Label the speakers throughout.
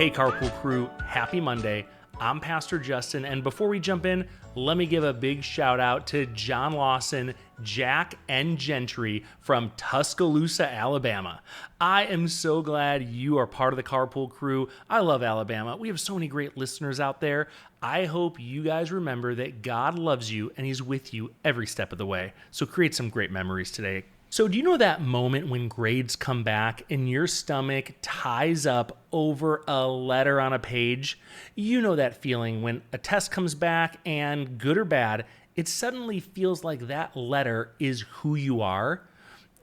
Speaker 1: Hey, Carpool Crew, happy Monday. I'm Pastor Justin, and before we jump in, let me give a big shout out to John Lawson, Jack, and Gentry from Tuscaloosa, Alabama. I am so glad you are part of the Carpool Crew. I love Alabama. We have so many great listeners out there. I hope you guys remember that God loves you and He's with you every step of the way. So create some great memories today. So do you know that moment when grades come back and your stomach ties up over a letter on a page? You know that feeling when a test comes back and, good or bad, it suddenly feels like that letter is who you are?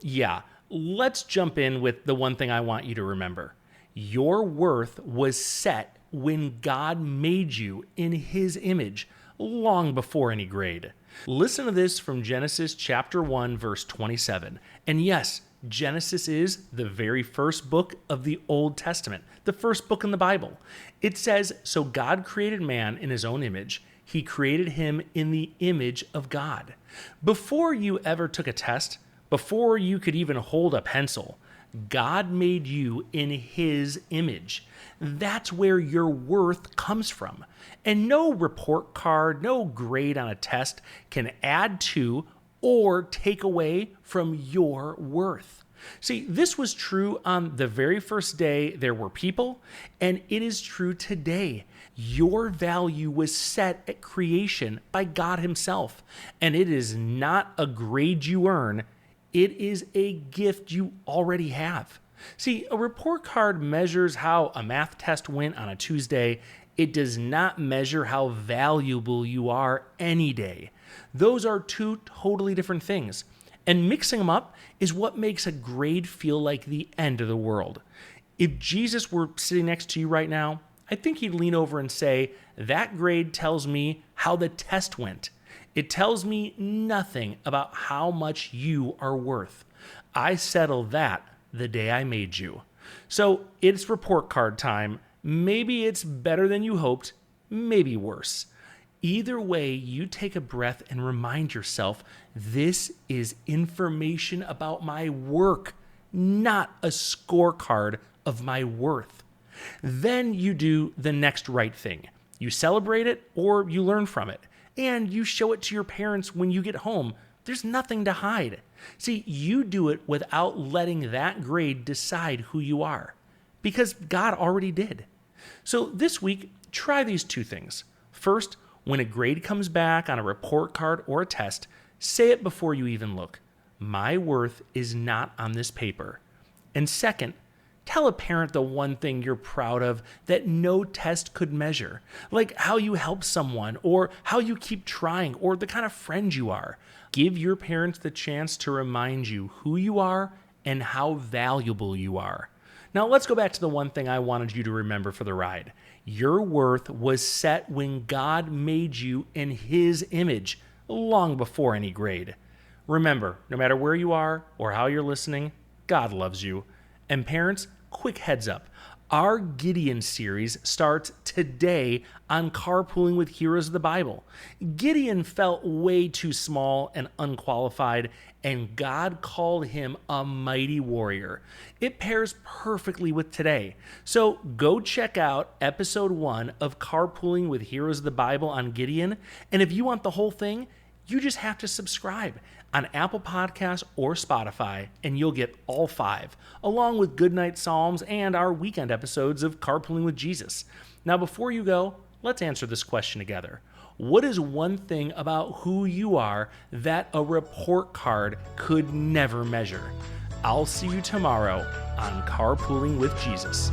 Speaker 1: Yeah, let's jump in with the one thing I want you to remember. Your worth was set when God made you in His image, long before any grade. Listen to this from Genesis chapter 1, verse 27. And yes, Genesis is the very first book of the Old Testament, the first book in the Bible. It says, "So God created man in His own image. He created him in the image of God." Before you ever took a test, before you could even hold a pencil, God made you in His image. That's where your worth comes from. And no report card, no grade on a test can add to or take away from your worth. See, this was true on the very first day there were people, and it is true today. Your value was set at creation by God Himself, and it is not a grade you earn. It is a gift you already have. See, a report card measures how a math test went on a Tuesday. It does not measure how valuable you are any day. Those are two totally different things. And mixing them up is what makes a grade feel like the end of the world. If Jesus were sitting next to you right now, I think He'd lean over and say, "That grade tells me how the test went. It tells me nothing about how much you are worth. I settled that the day I made you." So it's report card time. Maybe it's better than you hoped, maybe worse. Either way, you take a breath and remind yourself, this is information about my work, not a scorecard of my worth. Then you do the next right thing. You celebrate it or you learn from it. And you show it to your parents when you get home. There's nothing to hide. See, you do it without letting that grade decide who you are, because God already did. So this week, try these two things. First, when a grade comes back on a report card or a test, say it before you even look. My worth is not on this paper. And second, tell a parent the one thing you're proud of that no test could measure, like how you help someone or how you keep trying or the kind of friend you are. Give your parents the chance to remind you who you are and how valuable you are. Now let's go back to the one thing I wanted you to remember for the ride. Your worth was set when God made you in His image, long before any grade. Remember, no matter where you are or how you're listening, God loves you. And parents, quick heads up. Our Gideon series starts today on Carpooling with Heroes of the Bible. Gideon felt way too small and unqualified, and God called him a mighty warrior. It pairs perfectly with today. So go check out episode 1 of Carpooling with Heroes of the Bible on Gideon, and if you want the whole thing, you just have to subscribe on Apple Podcasts or Spotify, and you'll get all 5, along with Goodnight Psalms and our weekend episodes of Carpooling with Jesus. Now, before you go, let's answer this question together. What is one thing about who you are that a report card could never measure? I'll see you tomorrow on Carpooling with Jesus.